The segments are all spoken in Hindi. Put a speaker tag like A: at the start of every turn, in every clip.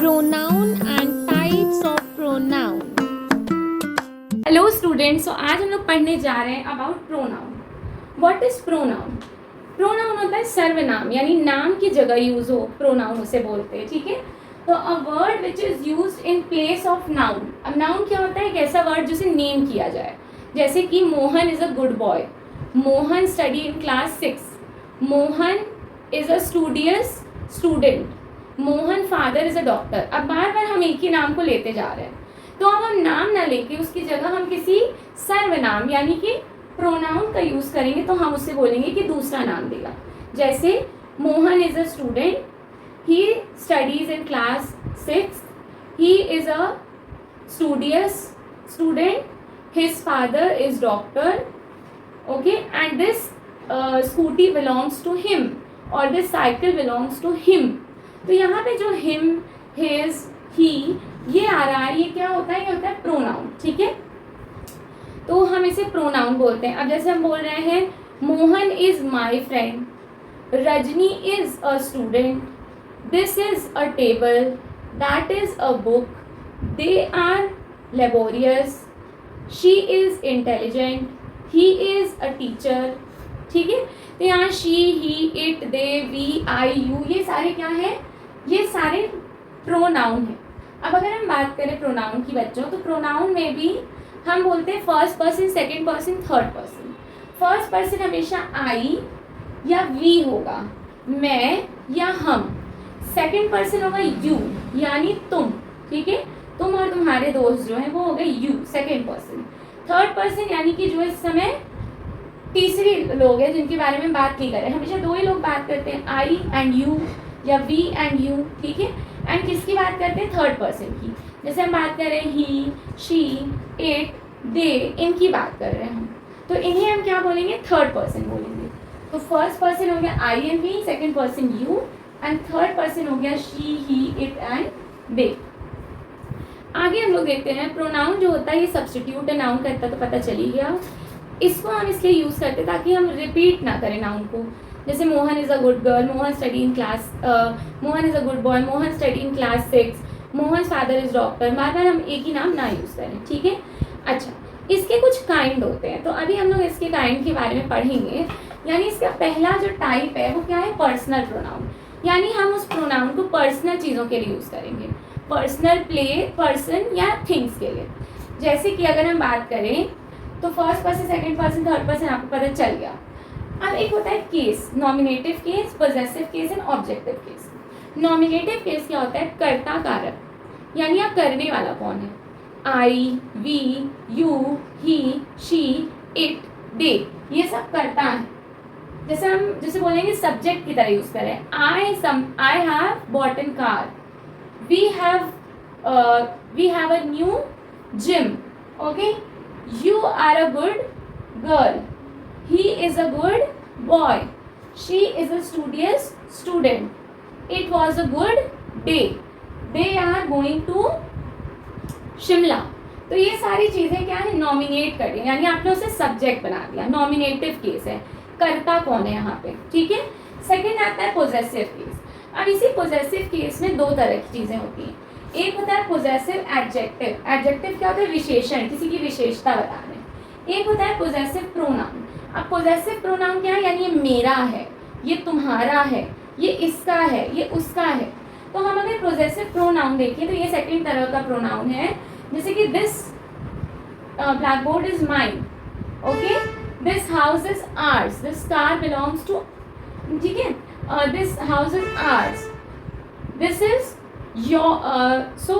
A: pronoun and types of pronoun.
B: Hello students, तो आज हम लोग पढ़ने जा रहे हैं about pronoun. What is pronoun? Pronoun होता है सर्वनाम, यानी नाम की जगह यूज हो, प्रोनाउन उसे बोलते हैं. ठीक है, तो a word which is used in place of noun. अब नाउन क्या होता है? एक ऐसा वर्ड जिसे नेम किया जाए, जैसे कि Mohan is a good boy, Mohan study in class 6, Mohan is a studious student, Mohan father is a doctor. अब बार बार हम एक ही नाम को लेते जा रहे हैं, तो अब हम नाम ना लेके उसकी जगह हम किसी सर्वनाम यानी कि प्रोनाउन का यूज करेंगे, तो हम उससे बोलेंगे कि दूसरा नाम देगा. जैसे Mohan is a student, he studies in class 6, he is a studious student, his father is doctor. Okay, and this scooty belongs to him और this cycle belongs to him. तो यहाँ पे जो हिम, हिज, ही ये आ रहा है, ये क्या होता है? ये होता है प्रोनाउन. ठीक है, तो हम इसे प्रोनाउन बोलते हैं. अब जैसे हम बोल रहे हैं Mohan is my friend, Rajni is a student, this is a table, that is a book, they are laborious, she is intelligent, he is a teacher. ठीक है, तो यहाँ she, he, it, they, we, I, you, ये सारे क्या है? ये सारे प्रोनाउन है. अब अगर हम बात करें प्रोनाउन की बच्चों, तो प्रोनाउन में भी हम बोलते हैं first person, second person, third person. First person हमेशा आई या वी होगा, मैं या हम. सेकंड पर्सन होगा यू, यानी तुम. ठीक है, तुम और तुम्हारे दोस्त जो हैं वो हो गए you, second person. Third person यानी कि जो इस समय तीसरी लोग हैं जिनके बारे में बात नहीं कर रहे. हमेशा दो ही लोग बात करते हैं, आई एंड यू या वी एंड यू. ठीक है, एंड किसकी बात करते हैं? थर्ड पर्सन की. जैसे हम बात कर रहे हैं ही, शी, इट, दे, इनकी बात कर रहे हैं हम, तो इन्हें हम क्या बोलेंगे? थर्ड पर्सन बोलेंगे. तो फर्स्ट पर्सन हो गया I and we, second person you, and third person हो गया she, he, it and they. आगे हम लोग देखते हैं प्रोनाउन जो होता है ये सब्स्टिट्यूट है नाउन का, इतना तो पता चल ही गया. इसको हम इसलिए यूज़ करते हैं ताकि हम रिपीट ना करें नाउन को. जैसे Mohan is a good girl, Mohan study in class, Mohan is a good boy, Mohan study in class 6, Mohan father is doctor. बार बार हम एक ही नाम ना यूज़ करें. ठीक है, अच्छा, इसके कुछ काइंड होते हैं, तो अभी हम लोग इसके काइंड के बारे में पढ़ेंगे. यानी इसका पहला जो टाइप है वो क्या है? Personal pronoun. यानी हम उस प्रोनाउन को पर्सनल चीज़ों के लिए यूज़ करेंगे, पर्सनल, पर्सन या थिंग्स के लिए. जैसे कि अगर हम बात करें तो first person, second person, third person आपको पता चल गया. अब एक होता है case, nominative case, possessive case and objective case. Nominative case क्या होता है? कर्ता कारक, यानी आप करने वाला कौन है? I, we, you, he, she, it, they, ये सब करता है. जैसे हम जैसे बोलेंगे सब्जेक्ट की तरह यूज करें, I have bought an car, we have a new gym. Okay, you are a good girl, he is a good boy, she is a studious student, it was a good day, they are going to Shimla. तो ये सारी चीज़ें क्या है? नॉमिनेट कर दी, यानी आपने उसे सब्जेक्ट बना दिया. नॉमिनेटिव केस है, कर्ता कौन है यहाँ पे. ठीक है, सेकेंड आता है पोजेसिव केस. अब इसी पोजेसिव केस में दो तरह की चीज़ें होती हैं. एक होता है पोजेसिव एडजेक्टिव. एडजेक्टिव क्या होता है? विशेषण, किसी की विशेषता बता रहे. एक होता है पोजेसिव प्रोनाउन. अब पोजेसिव प्रोनाउन क्या है? यानी ये मेरा है, ये तुम्हारा है, ये इसका है, ये उसका है. तो हम अगर पोजेसिव प्रोनाउन देखें तो ये सेकंड तरह का प्रोनाउन है. जैसे कि this blackboard is mine, okay, this house is ours, this car belongs to. ठीक है, this house is ours, this is your so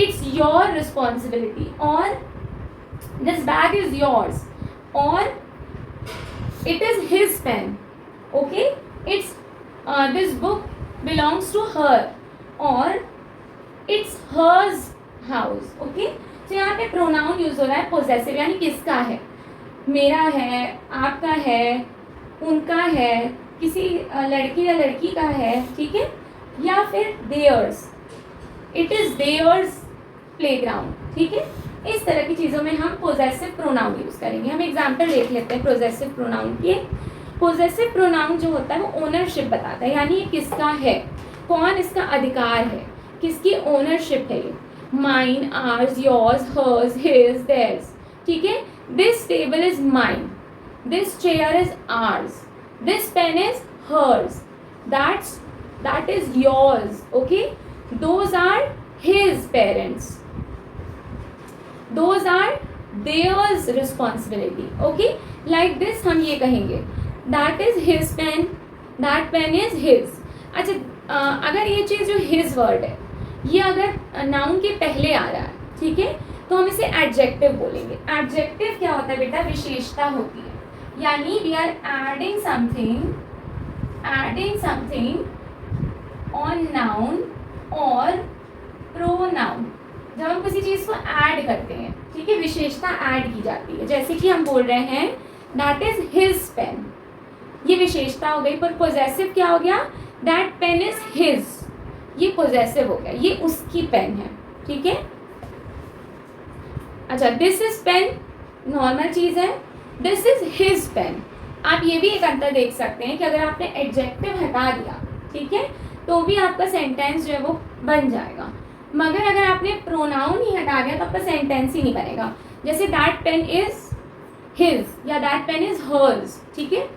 B: it's your responsibility, or this bag is yours, or it is his pen. Okay, it's this book belongs to her, or it's hers house. Okay, तो यहाँ पे प्रोनाउन यूज हो रहा है पोजेसिव, यानी किसका है? मेरा है, आपका है, उनका है, किसी लड़की या लड़की का है. ठीक है, या फिर theirs, it is theirs playground. ठीक है, इस तरह की चीज़ों में हम पोजेसिव प्रोनाउन यूज़ करेंगे. हम एग्जाम्पल देख लेते हैं पोजेसिव प्रोनाउन के. पोजेसिव प्रोनाउन जो होता है वो ओनरशिप बताता है, यानी ये किसका है, कौन इसका अधिकार है. किसकी ओनरशिप है ये, mine, ours, yours, hers, his, theirs, ठीक है। This table is mine, this chair is ours, this pen is hers, that is yours, okay, those are his parents, those are theirs responsibility, okay, like this हम ये कहेंगे that is his pen, that pen is his। अच्छा, अगर ये चीज़ जो his word है ये अगर नाउन के पहले आ रहा है, ठीक है, तो हम इसे एडजेक्टिव बोलेंगे। एडजेक्टिव क्या होता है बेटा, विशेषता होती है, यानी we are adding something on noun और प्रोनाउन। जब हम किसी चीज़ को ऐड करते हैं, ठीक है, विशेषता ऐड की जाती है। जैसे कि हम बोल रहे हैं दैट इज हिज पेन, ये विशेषता हो गई। पर पोजेसिव क्या हो गया, दैट पेन इज हिज, ये पोजेसिव हो गया, ये उसकी पेन है, ठीक है। अच्छा, दिस इज पेन नॉर्मल चीज़ है, दिस इज हिज पेन। आप ये भी एक अंतर देख सकते हैं कि अगर आपने एडजेक्टिव हटा दिया, ठीक है, तो भी आपका सेंटेंस जो है वो बन जाएगा, मगर अगर आपने प्रोनाउन ही हटा दिया तो आपका सेंटेंस ही नहीं बनेगा। जैसे दैट पेन इज हिज या दैट पेन इज हर्स, ठीक है।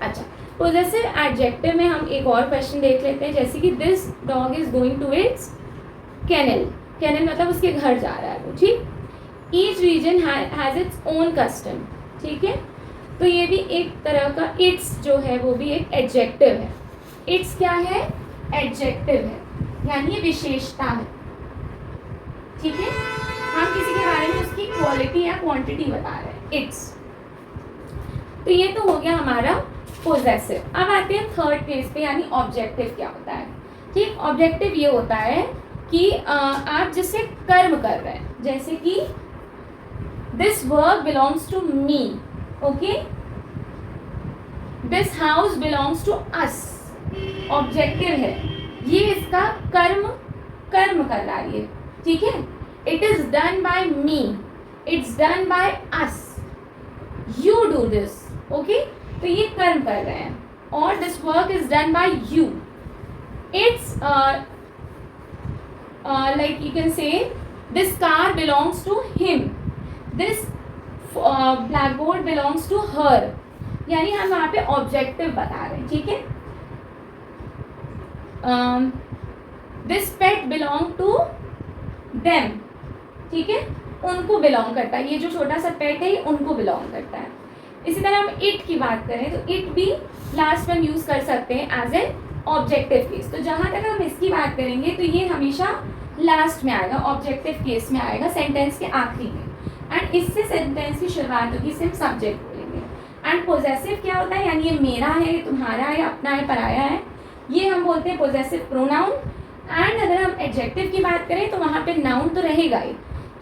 B: अच्छा, पोजेसिव एडजेक्टिव में हम एक और क्वेश्चन देख लेते हैं, जैसे कि this dog is going to its kennel, kennel मतलब उसके घर जा रहा है वो, ठीक। Each region has its own custom, ठीक है, तो ये भी एक तरह का इट्स जो है वो भी एक एडजेक्टिव है। इट्स क्या है, एडजेक्टिव है, यानी ये विशेषता है, ठीक है। हम किसी के बारे में उसकी क्वालिटी या क्वांटिटी बता रहे हैं, इट्स। तो ये तो हो गया हमारा पोजेसिव। अब आते हैं थर्ड केस पे, यानी ऑब्जेक्टिव क्या होता है, ठीक। ऑब्जेक्टिव ये होता है कि आप जिससे कर्म कर रहे हैं, जैसे कि this work belongs to me, okay, this house belongs to us, objective है, ये इसका कर्म कर रहा है, ठीक है। It is done by me, it's done by us, you do this, okay, तो ये कर्म कर रहे हैं। और this work is done by you, it's like you can say this car belongs to him, this blackboard belongs to her, यानी हम वहाँ पे ऑब्जेक्टिव बता रहे हैं, ठीक है। This pet belong to them, ठीक है, उनको बिलोंग करता है, ये जो छोटा सा पेट है ये उनको बिलोंग करता है। इसी तरह हम इट की बात करें तो इट भी लास्ट में यूज़ कर सकते हैं एज एन ऑब्जेक्टिव केस। तो जहाँ तक हम इसकी बात करेंगे तो ये हमेशा लास्ट में आएगा, ऑब्जेक्टिव केस में आएगा, सेंटेंस के आखिरी में। एंड इससे सेंटेंस की शुरुआत होगी, सिर्फ सब्जेक्ट बोलेंगे। एंड पोजेसिव क्या होता है, यानी ये मेरा है, ये तुम्हारा है, अपना है, पराया है, ये हम बोलते हैं पोजेसिव प्रोनाउन। एंड अगर हम एडजेक्टिव की बात करें तो वहाँ पे नाउन तो रहेगा ही,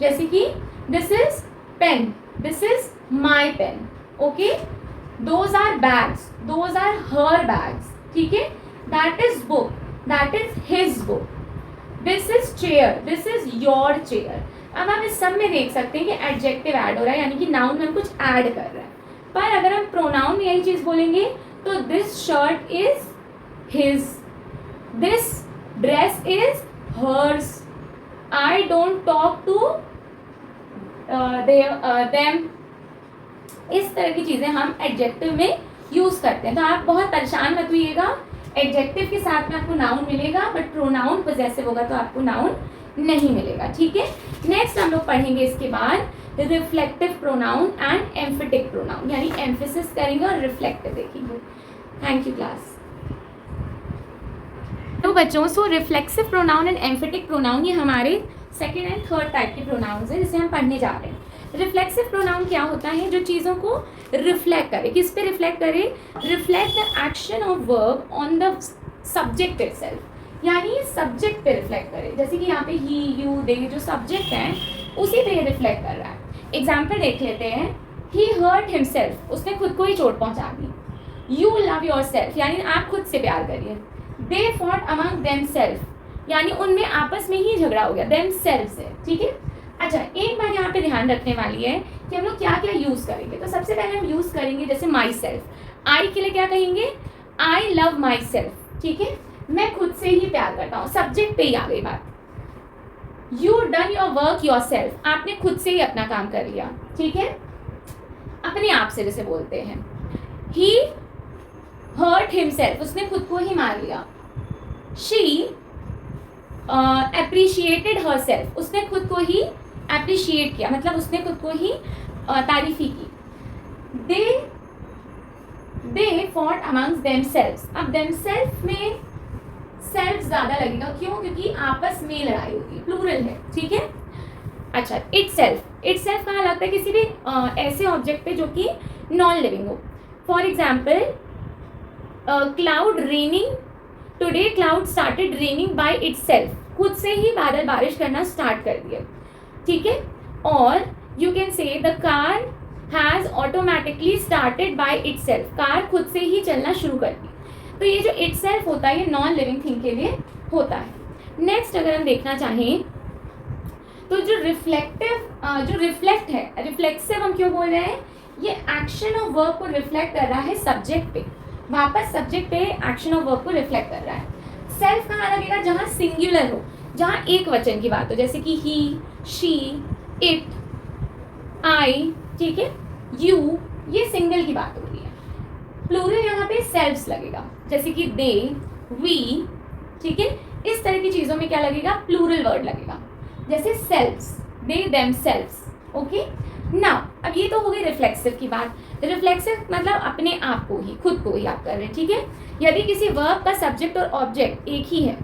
B: जैसे कि this is pen, this is my pen, okay, those are bags, those are her bags, ठीक है, that is book, that is his book, this is chair, this is your chair. अब आप इस सब में देख सकते हैं कि एडजेक्टिव ऐड हो रहा है, यानी कि नाउन में हम कुछ ऐड कर रहे हैं। पर अगर हम प्रोनाउन में यही चीज़ बोलेंगे तो this shirt is his, this dress is hers, I don't talk to them. इस तरह की चीज़ें हम एडजेक्टिव में यूज़ करते हैं। तो आप बहुत परेशान मत होइएगा, एडजेक्टिव के साथ में आपको नाउन मिलेगा, बट प्रोनाउन पॉसेसिव होगा तो आपको नाउन नहीं मिलेगा, ठीक है। नेक्स्ट हम लोग पढ़ेंगे इसके बाद reflective pronoun and emphatic pronoun, यानी एम्फेसिस करेंगे और रिफ्लेक्टिव देखेंगे। Thank you class. तो बच्चों, so reflexive pronoun and emphatic pronoun ये हमारे सेकेंड एंड थर्ड टाइप के प्रोनाउन्स हैं जिसे हम पढ़ने जा रहे हैं। रिफ्लेक्सिव प्रोनाउन क्या होता है, जो चीज़ों को रिफ्लेक्ट करे, किस पे रिफ्लेक्ट करे, reflect the action of verb on the subject itself, यानी सब्जेक्ट पे रिफ्लेक्ट करे। जैसे कि यहाँ पे ही, यू, दे जो सब्जेक्ट हैं उसी पे रिफ्लेक्ट कर रहा है। एग्जाम्पल देख लेते हैं, ही हर्ट हिमसेल्फ, उसने खुद को ही चोट पहुँचा दी। यू लव योर सेल्फ, यानी आप खुद से प्यार करिए। They fought among them self, यानी उनमें आपस में ही झगड़ा हो गया, देम सेल्फ से, ठीक है। अच्छा, एक बात यहाँ पे ध्यान रखने वाली है कि हम लोग क्या क्या यूज़ करेंगे। तो सबसे पहले हम यूज़ करेंगे जैसे माई सेल्फ, आई के लिए क्या कहेंगे, आई लव माई सेल्फ, ठीक है, मैं खुद से ही प्यार करता हूँ, सब्जेक्ट पे ही आ गई बात। You done your work your self, आपने खुद से ही अपना काम कर लिया, ठीक है, अपने आप से जिसे बोलते हैं। ही हर्ट हिमसेल्फ, उसने खुद को ही मार लिया। शी एप्रिशिएटेड हर सेल्फ, उसने खुद को ही एप्रिशिएट किया, मतलब उसने खुद को ही तारीफी की। दे फॉट अमंग्स देमसेल्व्स, अब देमसेल्फ में सेल्फ ज्यादा लगेगा, क्यों? क्योंकि आपस में लड़ाई होगी, प्लूरल है, ठीक है। अच्छा, इटसेल्फ कहाँ लगता है? किसी भी ऐसे ऑब्जेक्ट पे जो कि नॉन लिविंग हो। For example cloud raining, today cloud started raining by itself, खुद से ही बादल बारिश करना स्टार्ट कर दिया, ठीक है। और यू कैन से the car has automatically started by itself, car खुद से ही चलना शुरू कर दी। तो ये जो इटसेल्फ होता है ये नॉन लिविंग थिंग के लिए होता है। नेक्स्ट अगर हम देखना चाहें तो जो रिफ्लेक्ट है, रिफ्लेक्सिव हम क्यों बोल रहे हैं? ये एक्शन ऑफ वर्ब को रिफ्लेक्ट कर रहा है सब्जेक्ट पे, वापस सब्जेक्ट पे एक्शन ऑफ वर्ब को रिफ्लेक्ट कर रहा है। सेल्फ कहाँ लगेगा? जहाँ सिंगुलर हो, जहाँ एक वचन की बात हो, जैसे कि ही, शी, इट, आई, ठीक है, यू, ये सिंगल की बात हो रही है। प्लूरल यहाँ पे सेल्फ्स लगेगा, जैसे कि दे, वी, ठीक है, इस तरह की चीजों में क्या लगेगा? प्लूरल वर्ड लगेगा, जैसे सेल्फ्स, दे, देम सेल्फ्स, ओके। नाउ अब ये तो हो गई रिफ्लेक्सिव की बात। रिफ्लेक्सिव मतलब अपने आप को ही, खुद को ही आप कर रहे हैं, ठीक है। यदि किसी वर्ब का सब्जेक्ट और ऑब्जेक्ट एक ही है,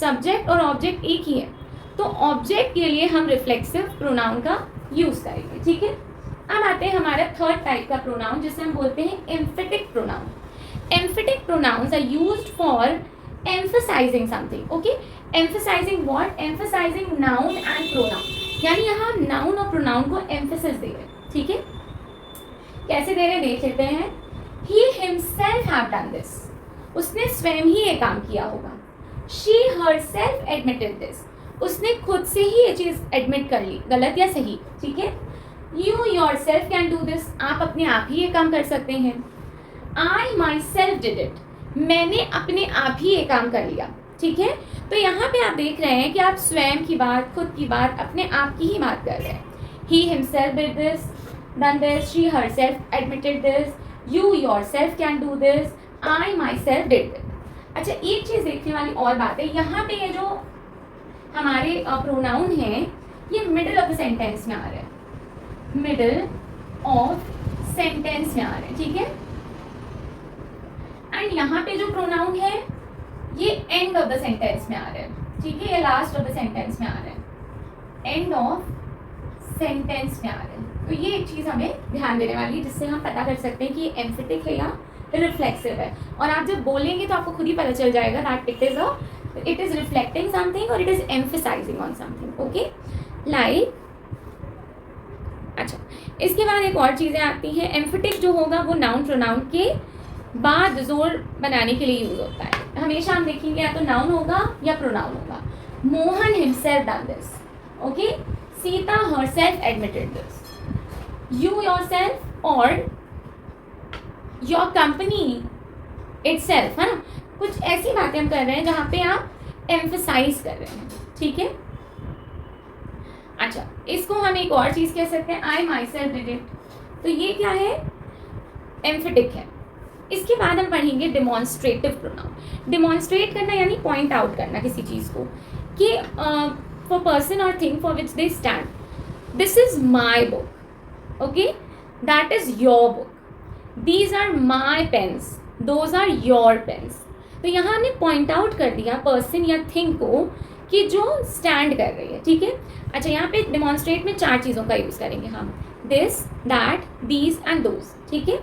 B: सब्जेक्ट और ऑब्जेक्ट एक ही है, तो ऑब्जेक्ट के लिए हम रिफ्लेक्सिव प्रोनाउन का यूज करेंगे, ठीक है। अब आते हैं हमारा थर्ड टाइप का प्रोनाउन, जिसे हम बोलते हैं emphatic pronoun. Emphatic pronouns are used for emphasising something, okay. Emphasising what? Emphasising noun and pronoun, यानी यहाँ हम नाउन और प्रोनाउन को एम्फेसिस दे रहे हैं, ठीक है। कैसे दे रहे हैं देख लेते हैं। He himself have done this, उसने स्वयं ही ये काम किया होगा। शी हरसेल्फ एडमिटेड दिस, उसने खुद से ही ये चीज एडमिट कर ली, गलत या सही, ठीक है। You yourself can do this, आप अपने आप ही ये काम कर सकते हैं। आई माई सेल्फ डिड इट, मैंने अपने आप ही ये काम कर लिया, ठीक है। तो यहाँ पे आप देख रहे हैं कि आप स्वयं की बात, खुद की बात, अपने आप की ही बात कर रहे हैं। He himself did this, done this, she herself admitted this, you yourself can do this, I my self did this. अच्छा, एक चीज देखने वाली और बात है, यहाँ पे ये जो हमारे प्रोनाउन हैं ये मिडिल ऑफ द सेंटेंस में आ रहे हैं, मिडिल ऑफ सेंटेंस में आ रहे हैं, ठीक है। एंड यहाँ पे जो प्रोनाउन है ये एंड ऑफ द सेंटेंस में आ रहे हैं, ठीक है, ये लास्ट ऑफ द सेंटेंस में आ रहे हैं, एंड ऑफ सेंटेंस में आ रहे हैं। तो ये एक चीज हमें ध्यान देने वाली है, जिससे हम पता कर सकते हैं कि ये एम्फेटिक है या रिफ्लेक्सिव है। और आप जब बोलेंगे तो आपको खुद ही पता चल जाएगा that it is reflecting something और it is emphasising on something, okay. Like, अच्छा, इसके बाद एक और चीज़ें आती हैं। एम्फेटिक जो होगा वो नाउन प्रोनाउन के बाद जोर बनाने के लिए यूज होता है। हमेशा हम देखेंगे या तो नाउन होगा या प्रोनाउन होगा। Mohan himself done this, okay. Sita herself admitted this, you yourself और योर कंपनी इटसेल्फ, है ना। कुछ ऐसी बातें हम कर रहे हैं जहाँ पे आप एम्फसाइज कर रहे हैं, ठीक है। अच्छा, इसको हम एक और चीज कह सकते हैं, आई माई सेल्फ डिड इट, तो ये क्या है? एम्फेटिक है। इसके बाद हम पढ़ेंगे डिमॉन्स्ट्रेटिव प्रोनाउन। डिमॉन्स्ट्रेट करना यानी पॉइंट आउट करना किसी चीज को, कि फॉर पर्सन और thing for which they stand, this is my book, okay, that is your book, these are my pens, those are your pens. तो यहाँ हमने पॉइंट आउट कर दिया पर्सन या थिंग को कि जो स्टैंड कर रही है, ठीक है। अच्छा, यहाँ पे डिमॉन्स्ट्रेट में 4 चीज़ों का यूज़ करेंगे हम, this, that, these and those, ठीक है।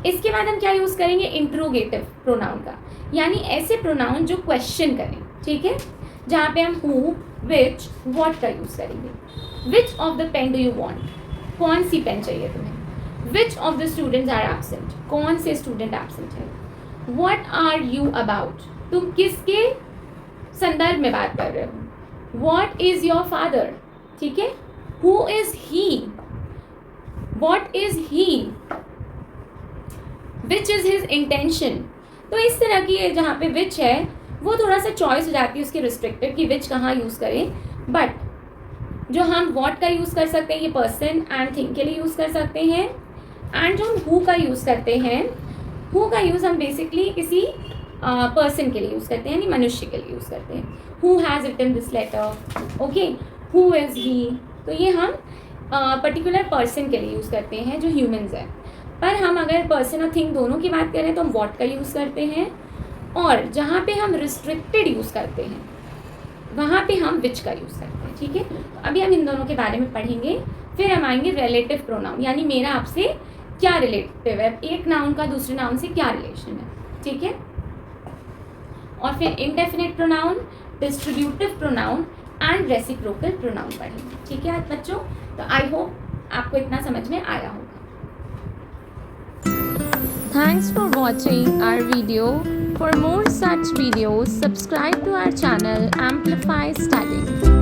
B: इसके बाद हम क्या यूज़ करेंगे? इंट्रोगेटिव प्रोनाउन का, यानी ऐसे प्रोनाउन जो क्वेश्चन करें, ठीक है, जहाँ पे हम हु, विच, व्हाट का यूज़ करेंगे। Which of the pen do you want, कौन सी पेन चाहिए तुम्हें। Which of the students are absent, कौन से स्टूडेंट एब्सेंट है। व्हाट आर यू अबाउट, तुम किसके संदर्भ में बात कर रहे हो। व्हाट इज योर फादर, ठीक है। Who is he, what is he, which is his intention. तो इस तरह की जहाँ पे विच है वो थोड़ा सा चॉइस हो जाती है उसकी रिस्ट्रिक्टिव कि विच कहाँ यूज करें, बट जो हम व्हाट का यूज़ कर सकते हैं ये पर्सन एंड थिंग के लिए यूज़ कर सकते हैं। एंड जो हम हु का यूज़ करते हैं, हु का यूज़ हम बेसिकली किसी पर्सन के लिए यूज़ करते हैं, यानी मनुष्य के लिए यूज़ करते हैं। Who has written this letter, okay, who is he, तो ये हम पर्टिकुलर पर्सन के लिए यूज़ करते हैं जो ह्यूमंस है। पर हम अगर पर्सन और थिंग दोनों की बात करें तो हम व्हाट का यूज़ करते हैं, और जहाँ पे हम रिस्ट्रिक्टेड यूज़ करते हैं वहाँ पे हम विच का यूज़ करते हैं। ठीक है, तो अभी हम इन दोनों के बारे में पढ़ेंगे, फिर हम आएंगे रिलेटिव प्रोनाउन, यानी मेरा आपसे क्या रिलेटिव है, एक नाउन का दूसरे नाउन से क्या रिलेशन है। ठीक है, और फिर indefinite pronoun, distributive pronoun and reciprocal pronoun पढ़ेंगे। ठीक है आज बच्चों, तो आई होप आपको इतना समझ में आया होगा।
A: Thanks for watching our video. For more such videos, subscribe to our channel Amplify Study.